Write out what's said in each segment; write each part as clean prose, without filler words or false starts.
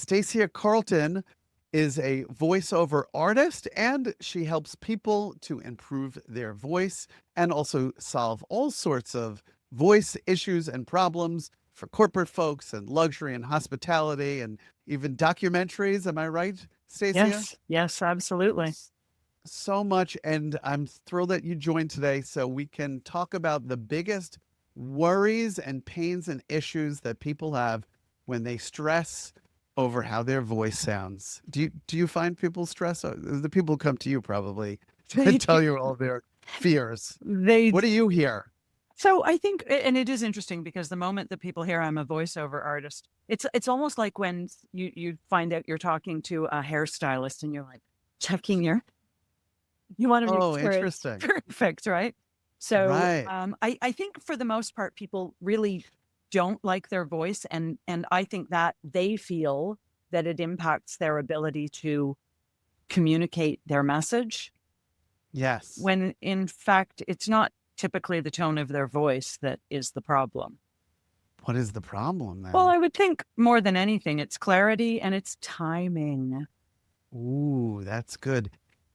Stacia Carlton is a voiceover artist, and she helps people to improve their voice and also solve all sorts of voice issues and problems for corporate folks and luxury and hospitality and even documentaries. Am I right, Stacia? Yes, yes, absolutely. So much. And I'm thrilled that you joined today so we can talk about the biggest worries and pains and issues that people have when they stress over how their voice sounds. Do you find people stress? The people come to you probably to They, tell you all their fears. they, What do you hear? so I think, and it is interesting because the moment that people hear I'm a voiceover artist, it's almost like when you find out you're talking to a hairstylist and you're like checking you want to make Oh, sure it's interesting. perfect, right? So Right. I think for the most part, people really don't like their voice, and I think that they feel that it impacts their ability to communicate their message, Yes. when in fact it's not typically the tone of their voice that is the problem. What is the problem Well, then? I would think more than anything, it's clarity and it's timing. Ooh, that's good.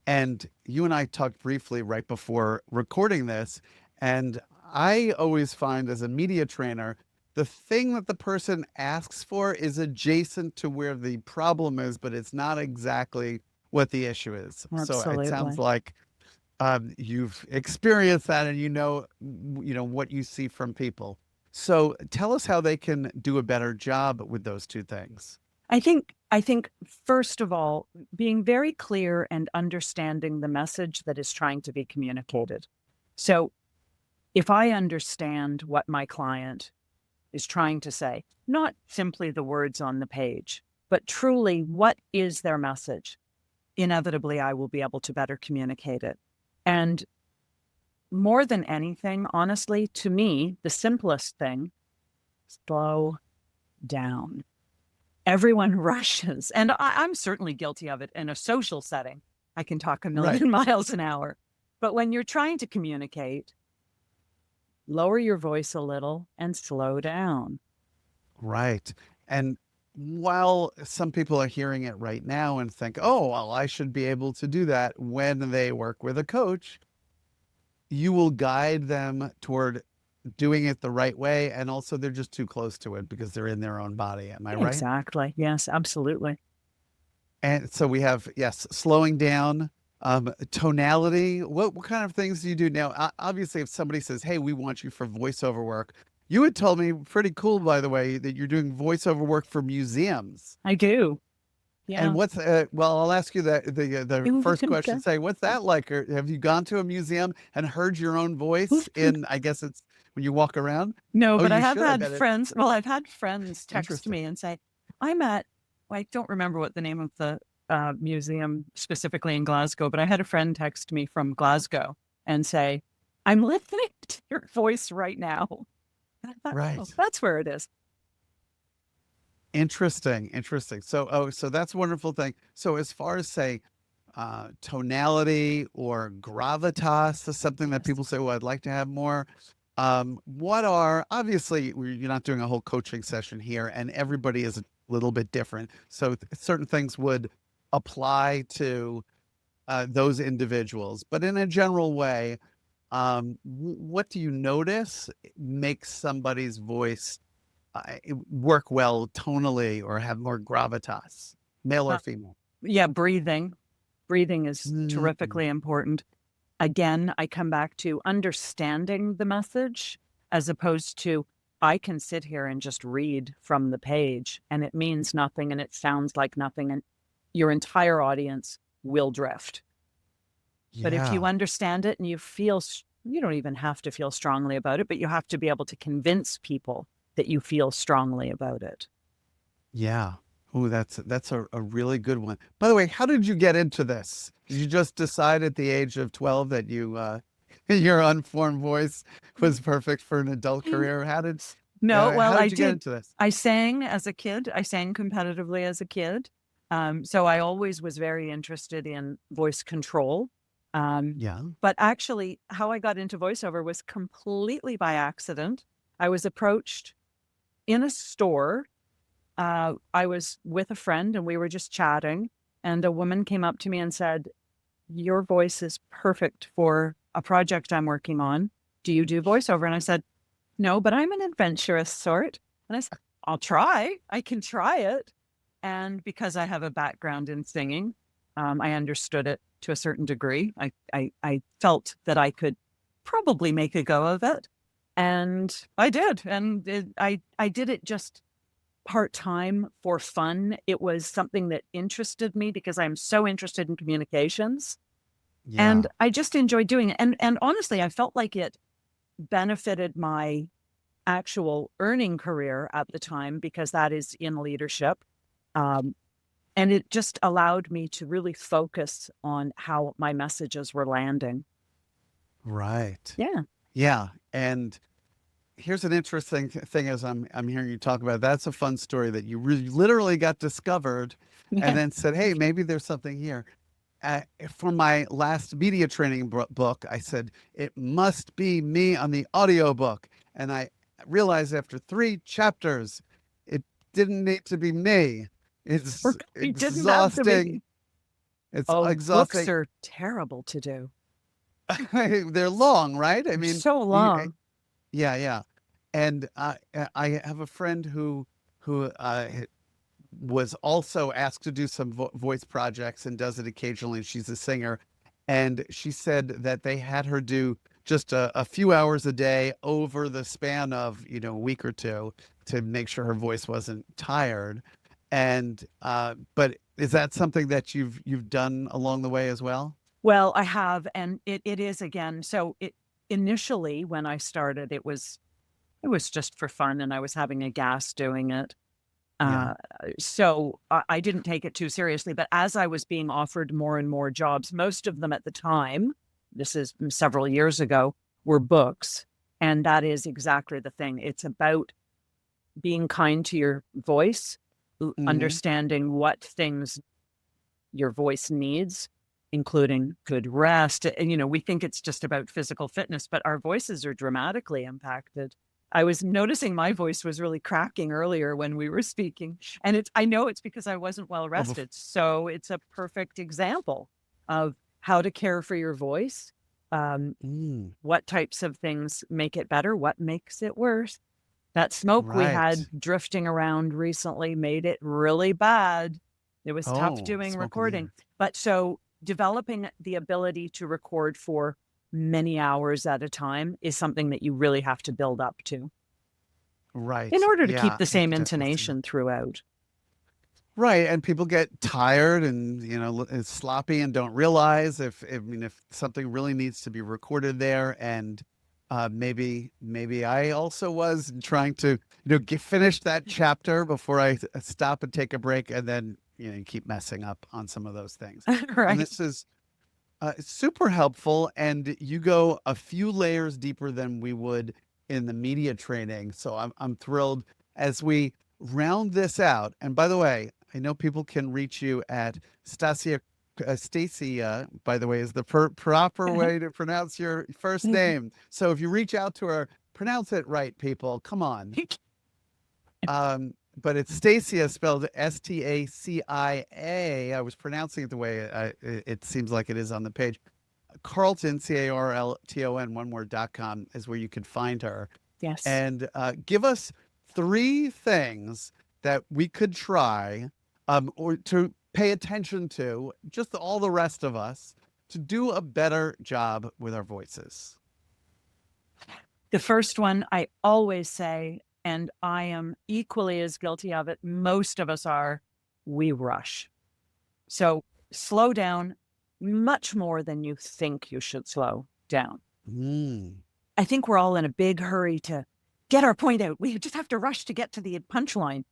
And you and I talked briefly right before recording this. And I always find as a media trainer, the thing that the person asks for is adjacent to where the problem is, but it's not exactly what the issue is. So it sounds Absolutely. like you've experienced that and what you see from people. So tell us how they can do a better job with those two things. I think first of all, being very clear and understanding the message that is trying to be communicated. So if I understand what my client is trying to say, not simply the words on the page, but truly what is their message, inevitably I will be able to better communicate it. And more than anything, honestly, to me, the simplest thing, slow down. Everyone rushes, and I'm certainly guilty of it in a social setting. I can talk a Right. million miles an hour. But when you're trying to communicate, lower your voice a little and slow down. Right. And while some people are hearing it right now and think, oh, well, I should be able to do that when they work with a coach, you will guide them toward doing it the right way. And also, they're just too close to it because they're in their own body. Am I right? Exactly. Yes, absolutely. And so we have, yes, slowing down, tonality. What kind of things do you do now? Obviously, if somebody says, "Hey, we want you for voiceover work," you had told me pretty cool, by the way, that you're doing voiceover work for museums. I do. And Yeah. what's well, I'll ask you the first question. Okay. Say, what's that like? Or have you gone to a museum and heard your own voice in? I guess it's when you walk around. No, Oh, but I you have should. I had bet it's friends. Well, I've had friends text interesting. me and say, I'm at, well, I don't remember what the name of the museum specifically in Glasgow, but I had a friend text me from Glasgow and say, I'm listening to your voice right now. And I thought, oh, Right. that's where it is. Interesting, interesting. So, oh, so that's a wonderful thing. So, as far as say, tonality or gravitas is something that Yes. people say, well, I'd like to have more. What are obviously you're not doing a whole coaching session here, and everybody is a little bit different. So, certain things would apply to those individuals, but in a general way, what do you notice makes somebody's voice work well tonally or have more gravitas, male or Uh, female? yeah, breathing. Breathing is Mm, terrifically important. Again, I come back to understanding the message as opposed to I can sit here and just read from the page and it means nothing and it sounds like nothing and your entire audience will drift. But if you yeah, understand it and you feel, you don't even have to feel strongly about it, but you have to be able to convince people that you feel strongly about it. yeah. Oh, that's a really good one. By the way, how did you get into this? Did you just decide at the age of 12 that you your unformed voice was perfect for an adult career? No, well, How I did you get did. into this? I sang as a kid. I sang competitively as a kid. So I always was very interested in voice control. Um, Yeah. but actually, how I got into voiceover was completely by accident. I was approached in a store I was with a friend and we were just chatting, and a woman came up to me and said, "Your voice is perfect for a project I'm working on. Do you do voiceover?" And I said, "No, but I'm an adventurous sort." And I said, "I'll try. I can try it." And because I have a background in singing, I understood it to a certain degree. I felt that I could probably make a go of it. And I did. And I did it just part-time for fun. It was something that interested me because I'm so interested in communications. And Yeah. I just enjoyed doing it. And honestly, I felt like it benefited my actual earning career at the time because that is in leadership. Um, and it just allowed me to really focus on how my messages were landing. Right. Yeah. Yeah. And here's an interesting thing as I'm hearing you talk about. That's a fun story that you really literally got discovered and Yeah. then said, "Hey, maybe there's something here." For my last media training book, I said it must be me on the audiobook, and I realized after 3 chapters, it didn't need to be me. It's It didn't have to exhausting. be. It's Oh, books exhausting. are terrible to do. They're long, right? I They're mean, so long. yeah, yeah. And I have a friend who was also asked to do some voice projects and does it occasionally. She's a singer, and she said that they had her do just a few hours a day over the span of a week or two to make sure her voice wasn't tired. And but is that something that you've done along the way as well? Well, I have, and it is again. So it initially when I started, it was just for fun, and I was having a gas doing it. Yeah. Uh, so I didn't take it too seriously. But as I was being offered more and more jobs, most of them at the time, this is several years ago, were books. And that is exactly the thing. It's about being kind to your voice, Hmm. understanding what things your voice needs, including good rest. And, we think it's just about physical fitness, but our voices are dramatically impacted. I was noticing my voice was really cracking earlier when we were speaking. And I know it's because I wasn't well Oh, rested. So it's a perfect example of how to care for your voice. mm, What types of things make it better? What makes it worse? That smoke we had right. drifting around recently made it really bad. It was tough Oh, doing smoke in the recording. air. But so developing the ability to record for many hours at a time is something that you really have to build up to in Right. order to keep Yeah. the I same could definitely see that. intonation throughout. Right, and people get tired and it's sloppy and don't realize I mean if something really needs to be recorded there, and maybe I also was trying to finish that chapter before I stop and take a break, and then you keep messing up on some of those things. And Right. this is super helpful, and you go a few layers deeper than we would in the media training. So I'm thrilled as we round this out. And by the way, I know people can reach you at Stacia. Stacia, by the way, is the proper way to pronounce your first name. So if you reach out to her, pronounce it right, people. Come on. But it's Stacia, spelled Stacia. I was pronouncing it the way it seems like it is on the page. Carlton, Carlton, one word.com is where you can find her. Yes. And give us 3 things that we could try or to pay attention to, just all the rest of us, to do a better job with our voices. The first one I always say, and I am equally as guilty of it, most of us are, we rush. So slow down much more than you think you should slow down. Mm, I think we're all in a big hurry to get our point out. We just have to rush to get to the punchline.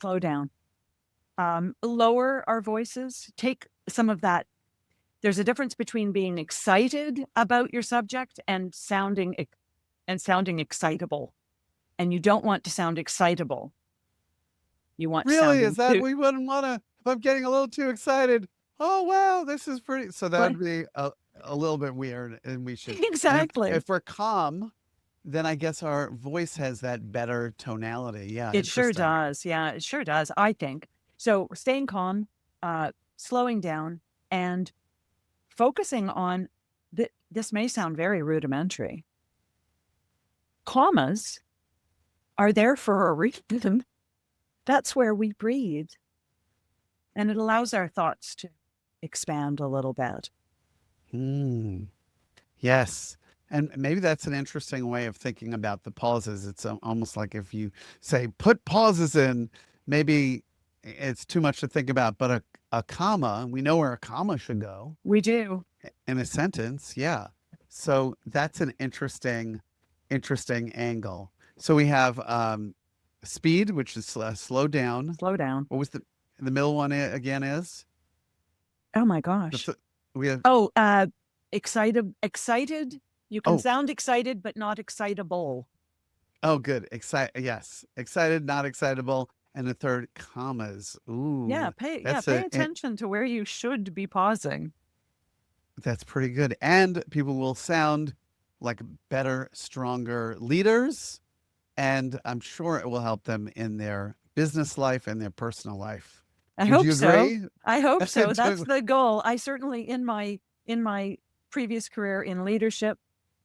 Slow down. Lower our voices. Take some of that. There's a difference between being excited about your subject and sounding excitable. And you don't want to sound excitable. You want to really? sound Is that enthused. we wouldn't want to? If I'm getting a little too excited, oh wow, this is pretty. So that Right. would be a little bit weird, and we should. And Exactly. if we're calm, then I guess our voice has that better tonality. Yeah, It sure interesting. does. Yeah, it sure does, I think. So staying calm, slowing down, and focusing on this may sound very rudimentary. Commas are there for a reason. That's where we breathe. And it allows our thoughts to expand a little bit. Yes. And maybe that's an interesting way of thinking about the pauses. It's almost like if you say, put pauses in, maybe it's too much to think about, but a comma, we know where a comma should go We do. in a sentence. Yeah. So that's an interesting angle. So we have speed, which is slow down. Slow down. What was the middle one again is? Oh my gosh. We have, Oh, excited. You can oh, sound excited, but not excitable. oh, good. Yes. Excited, not excitable. And the third, commas. Ooh, Yeah, pay that's attention to where you should be pausing. that's pretty good. And people will sound like better, stronger leaders. And I'm sure it will help them in their business life and their personal life. I Would hope you so. agree? I hope so. That's Totally. the goal. I certainly in my previous career in leadership,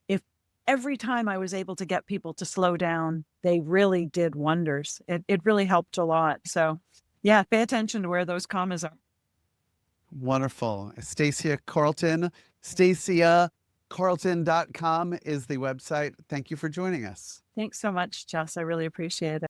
if every time I was able to get people to slow down, they really did wonders. It really helped a lot. So yeah, pay attention to where those commas are. Wonderful. Stacia Carlton, staciacarlton.com is the website. Thank you for joining us. Thanks so much, Jess. I really appreciate it.